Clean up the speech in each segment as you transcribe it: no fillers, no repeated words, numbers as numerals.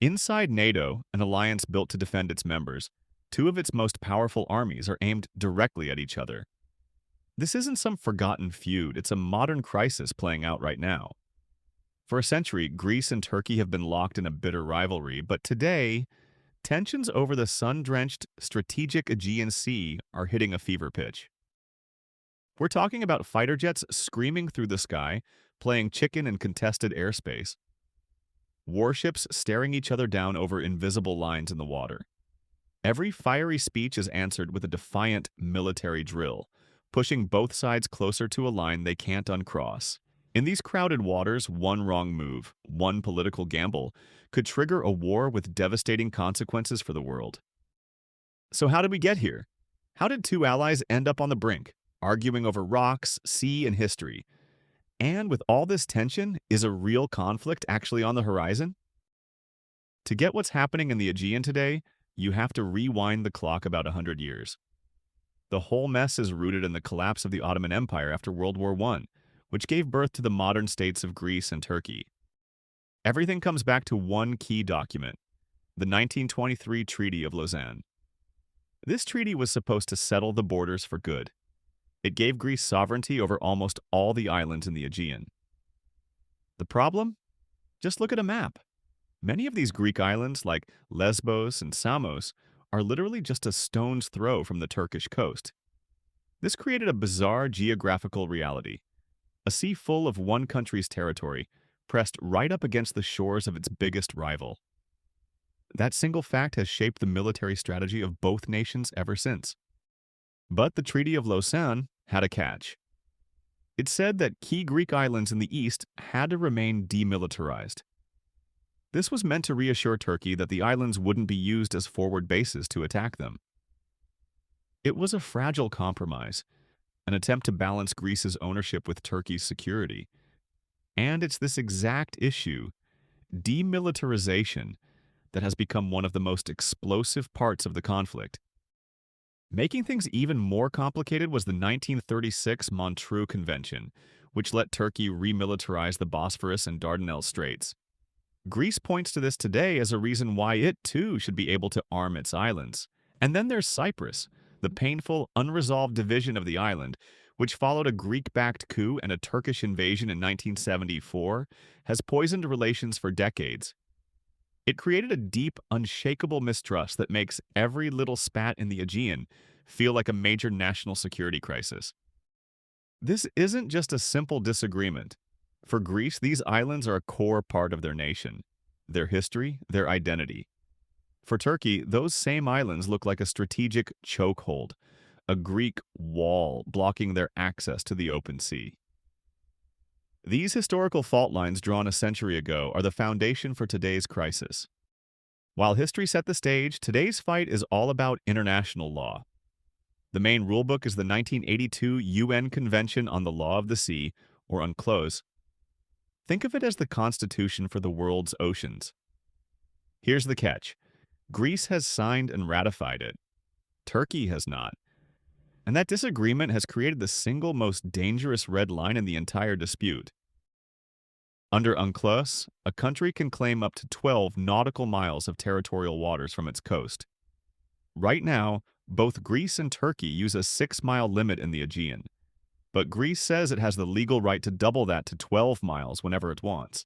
Inside NATO, an alliance built to defend its members, two of its most powerful armies are aimed directly at each other. This isn't some forgotten feud, it's a modern crisis playing out right now. For a century, Greece and Turkey have been locked in a bitter rivalry, but today, tensions over the sun-drenched, strategic Aegean Sea are hitting a fever pitch. We're talking about fighter jets screaming through the sky, playing chicken in contested airspace, warships staring each other down over invisible lines in the water. Every fiery speech is answered with a defiant military drill, pushing both sides closer to a line they can't uncross. In these crowded waters, one wrong move, one political gamble, could trigger a war with devastating consequences for the world. So how did we get here? How did two allies end up on the brink, arguing over rocks, sea, and history? And with all this tension, is a real conflict actually on the horizon? To get what's happening in the Aegean today, you have to rewind the clock about 100 years. The whole mess is rooted in the collapse of the Ottoman Empire after World War I, which gave birth to the modern states of Greece and Turkey. Everything comes back to one key document, the 1923 Treaty of Lausanne. This treaty was supposed to settle the borders for good. It gave Greece sovereignty over almost all the islands in the Aegean. The problem? Just look at a map. Many of these Greek islands, like Lesbos and Samos, are literally just a stone's throw from the Turkish coast. This created a bizarre geographical reality. A sea full of one country's territory, pressed right up against the shores of its biggest rival. That single fact has shaped the military strategy of both nations ever since. But the Treaty of Lausanne had a catch. It said that key Greek islands in the east had to remain demilitarized. This was meant to reassure Turkey that the islands wouldn't be used as forward bases to attack them. It was a fragile compromise, an attempt to balance Greece's ownership with Turkey's security. And it's this exact issue, demilitarization, that has become one of the most explosive parts of the conflict. Making things even more complicated was the 1936 Montreux Convention, which let Turkey remilitarize the Bosphorus and Dardanelles Straits. Greece points to this today as a reason why it, too, should be able to arm its islands. And then there's Cyprus, the painful, unresolved division of the island, which followed a Greek-backed coup and a Turkish invasion in 1974, has poisoned relations for decades. It created a deep, unshakable mistrust that makes every little spat in the Aegean feel like a major national security crisis. This isn't just a simple disagreement. For Greece, these islands are a core part of their nation, their history, their identity. For Turkey, those same islands look like a strategic chokehold, a Greek wall blocking their access to the open sea. These historical fault lines drawn a century ago are the foundation for today's crisis. While history set the stage, today's fight is all about international law. The main rulebook is the 1982 UN Convention on the Law of the Sea, or UNCLOS. Think of it as the constitution for the world's oceans. Here's the catch. Greece has signed and ratified it. Turkey has not. And that disagreement has created the single most dangerous red line in the entire dispute. Under UNCLOS, a country can claim up to 12 nautical miles of territorial waters from its coast. Right now, both Greece and Turkey use a 6-mile limit in the Aegean, but Greece says it has the legal right to double that to 12 miles whenever it wants.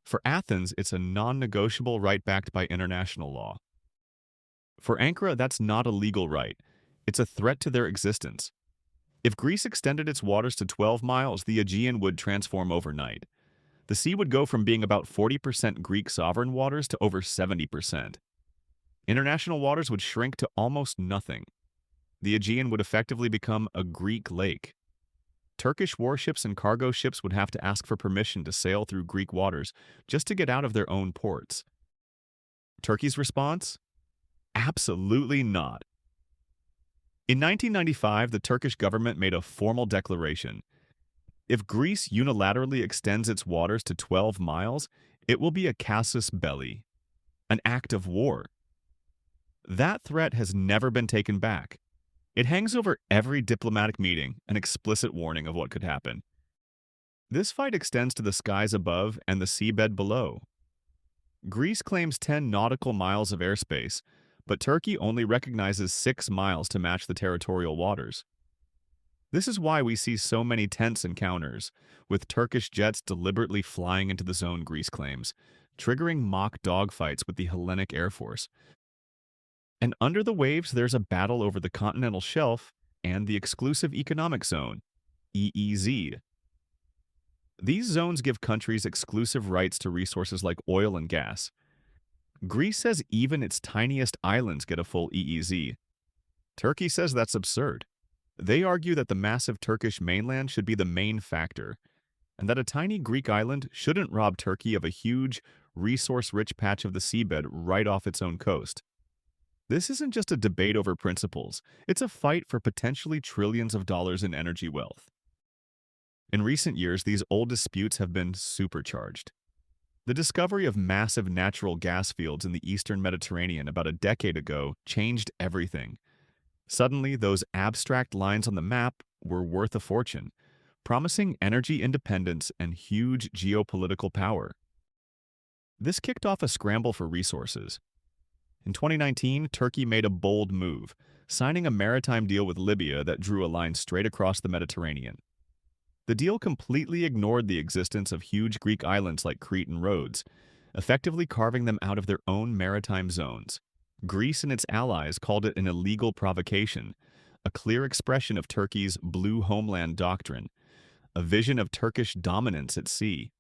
For Athens, it's a non-negotiable right backed by international law. For Ankara, that's not a legal right. It's a threat to their existence. If Greece extended its waters to 12 miles, the Aegean would transform overnight. The sea would go from being about 40% Greek sovereign waters to over 70%. International waters would shrink to almost nothing. The Aegean would effectively become a Greek lake. Turkish warships and cargo ships would have to ask for permission to sail through Greek waters just to get out of their own ports. Turkey's response? Absolutely not. In 1995, the Turkish government made a formal declaration. If Greece unilaterally extends its waters to 12 miles, it will be a casus belli, an act of war. That threat has never been taken back. It hangs over every diplomatic meeting, an explicit warning of what could happen. This fight extends to the skies above and the seabed below. Greece claims 10 nautical miles of airspace, but Turkey only recognizes 6 miles to match the territorial waters. This is why we see so many tense encounters, with Turkish jets deliberately flying into the zone Greece claims, triggering mock dogfights with the Hellenic Air Force. And under the waves, there's a battle over the continental shelf and the exclusive economic zone, EEZ. These zones give countries exclusive rights to resources like oil and gas. Greece says even its tiniest islands get a full EEZ. Turkey says that's absurd. They argue that the massive Turkish mainland should be the main factor, and that a tiny Greek island shouldn't rob Turkey of a huge, resource-rich patch of the seabed right off its own coast. This isn't just a debate over principles, it's a fight for potentially trillions of dollars in energy wealth. In recent years, these old disputes have been supercharged. The discovery of massive natural gas fields in the eastern Mediterranean about a decade ago changed everything. Suddenly, those abstract lines on the map were worth a fortune, promising energy independence and huge geopolitical power. This kicked off a scramble for resources. In 2019, Turkey made a bold move, signing a maritime deal with Libya that drew a line straight across the Mediterranean. The deal completely ignored the existence of huge Greek islands like Crete and Rhodes, effectively carving them out of their own maritime zones. Greece and its allies called it an illegal provocation, a clear expression of Turkey's blue homeland doctrine, a vision of Turkish dominance at sea.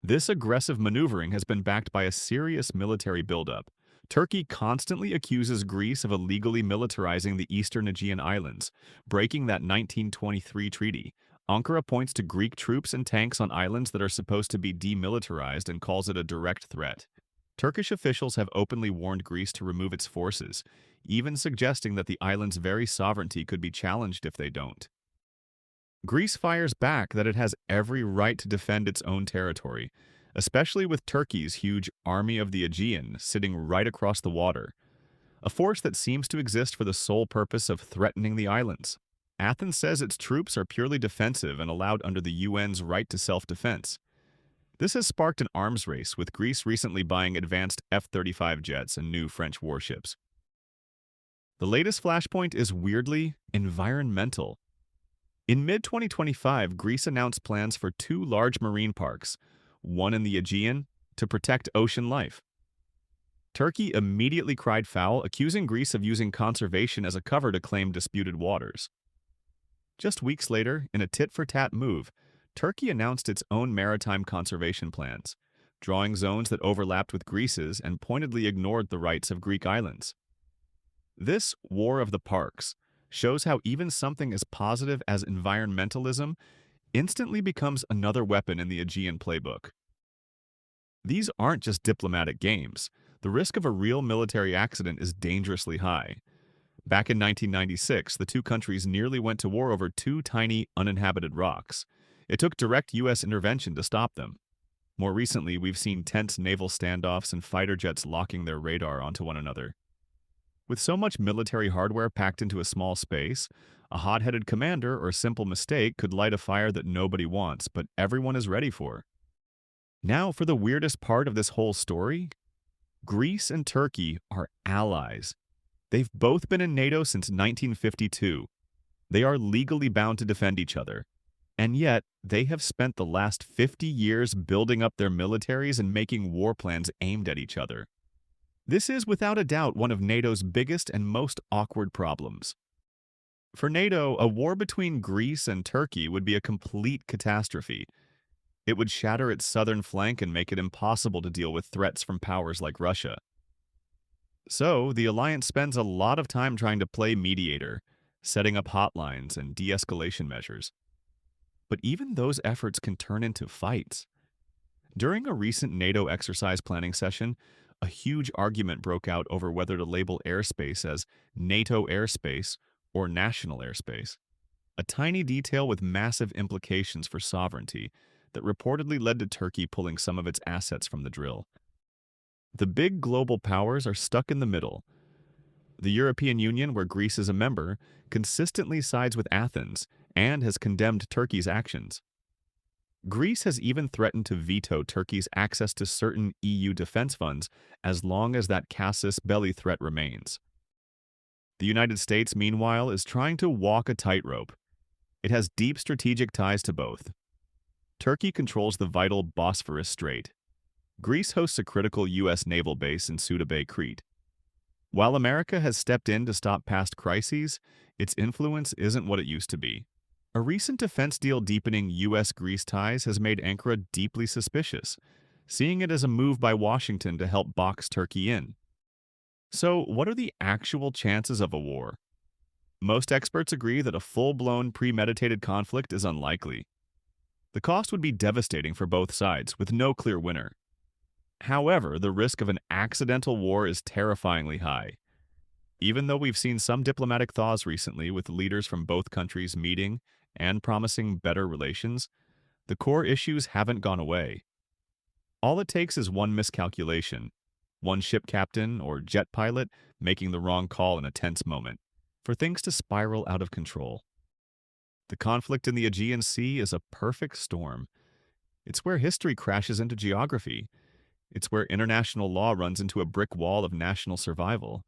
This aggressive maneuvering has been backed by a serious military buildup. Turkey constantly accuses Greece of illegally militarizing the eastern Aegean islands, breaking that 1923 treaty. Ankara points to Greek troops and tanks on islands that are supposed to be demilitarized and calls it a direct threat. Turkish officials have openly warned Greece to remove its forces, even suggesting that the island's very sovereignty could be challenged if they don't. Greece fires back that it has every right to defend its own territory, especially with Turkey's huge army of the Aegean sitting right across the water, a force that seems to exist for the sole purpose of threatening the islands. Athens says its troops are purely defensive and allowed under the UN's right to self-defense. This has sparked an arms race, with Greece recently buying advanced F-35 jets and new French warships. The latest flashpoint is weirdly environmental. In mid-2025, Greece announced plans for 2 large marine parks, one in the Aegean, to protect ocean life. Turkey immediately cried foul, accusing Greece of using conservation as a cover to claim disputed waters. Just weeks later, in a tit-for-tat move, Turkey announced its own maritime conservation plans, drawing zones that overlapped with Greece's and pointedly ignored the rights of Greek islands. This war of the parks shows how even something as positive as environmentalism instantly becomes another weapon in the Aegean playbook. These aren't just diplomatic games. The risk of a real military accident is dangerously high. Back in 1996, the two countries nearly went to war over 2 tiny, uninhabited rocks. It took direct U.S. intervention to stop them. More recently, we've seen tense naval standoffs and fighter jets locking their radar onto one another. With so much military hardware packed into a small space, a hot-headed commander or a simple mistake could light a fire that nobody wants, but everyone is ready for. Now, for the weirdest part of this whole story, Greece and Turkey are allies. They've both been in NATO since 1952. They are legally bound to defend each other. And yet, they have spent the last 50 years building up their militaries and making war plans aimed at each other. This is, without a doubt, one of NATO's biggest and most awkward problems. For NATO, a war between Greece and Turkey would be a complete catastrophe. It would shatter its southern flank and make it impossible to deal with threats from powers like Russia. So, the alliance spends a lot of time trying to play mediator, setting up hotlines and de-escalation measures. But even those efforts can turn into fights. During a recent NATO exercise planning session, a huge argument broke out over whether to label airspace as NATO airspace or national airspace, a tiny detail with massive implications for sovereignty that reportedly led to Turkey pulling some of its assets from the drill. The big global powers are stuck in the middle. The European Union, where Greece is a member, consistently sides with Athens and has condemned Turkey's actions. Greece has even threatened to veto Turkey's access to certain EU defense funds as long as that casus belli threat remains. The United States, meanwhile, is trying to walk a tightrope. It has deep strategic ties to both. Turkey controls the vital Bosphorus Strait. Greece hosts a critical U.S. naval base in Suda Bay, Crete. While America has stepped in to stop past crises, its influence isn't what it used to be. A recent defense deal deepening U.S.-Greece ties has made Ankara deeply suspicious, seeing it as a move by Washington to help box Turkey in. So, what are the actual chances of a war? Most experts agree that a full-blown, premeditated conflict is unlikely. The cost would be devastating for both sides, with no clear winner. However, the risk of an accidental war is terrifyingly high. Even though we've seen some diplomatic thaws recently with leaders from both countries meeting and promising better relations, the core issues haven't gone away. All it takes is one miscalculation, one ship captain or jet pilot making the wrong call in a tense moment, for things to spiral out of control. The conflict in the Aegean Sea is a perfect storm. It's where history crashes into geography. It's where international law runs into a brick wall of national survival.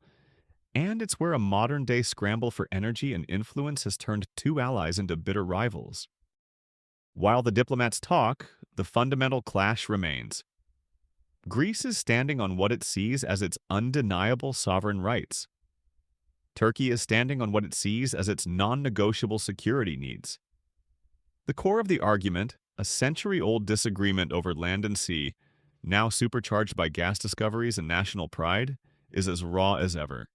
And it's where a modern-day scramble for energy and influence has turned two allies into bitter rivals. While the diplomats talk, the fundamental clash remains. Greece is standing on what it sees as its undeniable sovereign rights. Turkey is standing on what it sees as its non-negotiable security needs. The core of the argument, a century-old disagreement over land and sea, now supercharged by gas discoveries and national pride, is as raw as ever.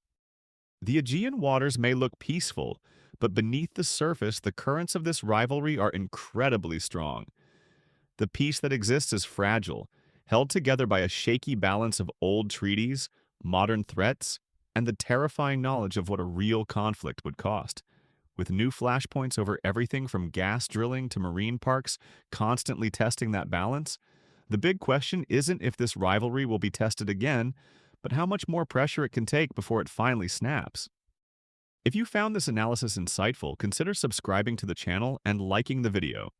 The Aegean waters may look peaceful, but beneath the surface, the currents of this rivalry are incredibly strong. The peace that exists is fragile, held together by a shaky balance of old treaties, modern threats, and the terrifying knowledge of what a real conflict would cost. With new flashpoints over everything from gas drilling to marine parks constantly testing that balance, the big question isn't if this rivalry will be tested again, but how much more pressure it can take before it finally snaps. If you found this analysis insightful, consider subscribing to the channel and liking the video.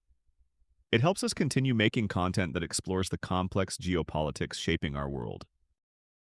It helps us continue making content that explores the complex geopolitics shaping our world.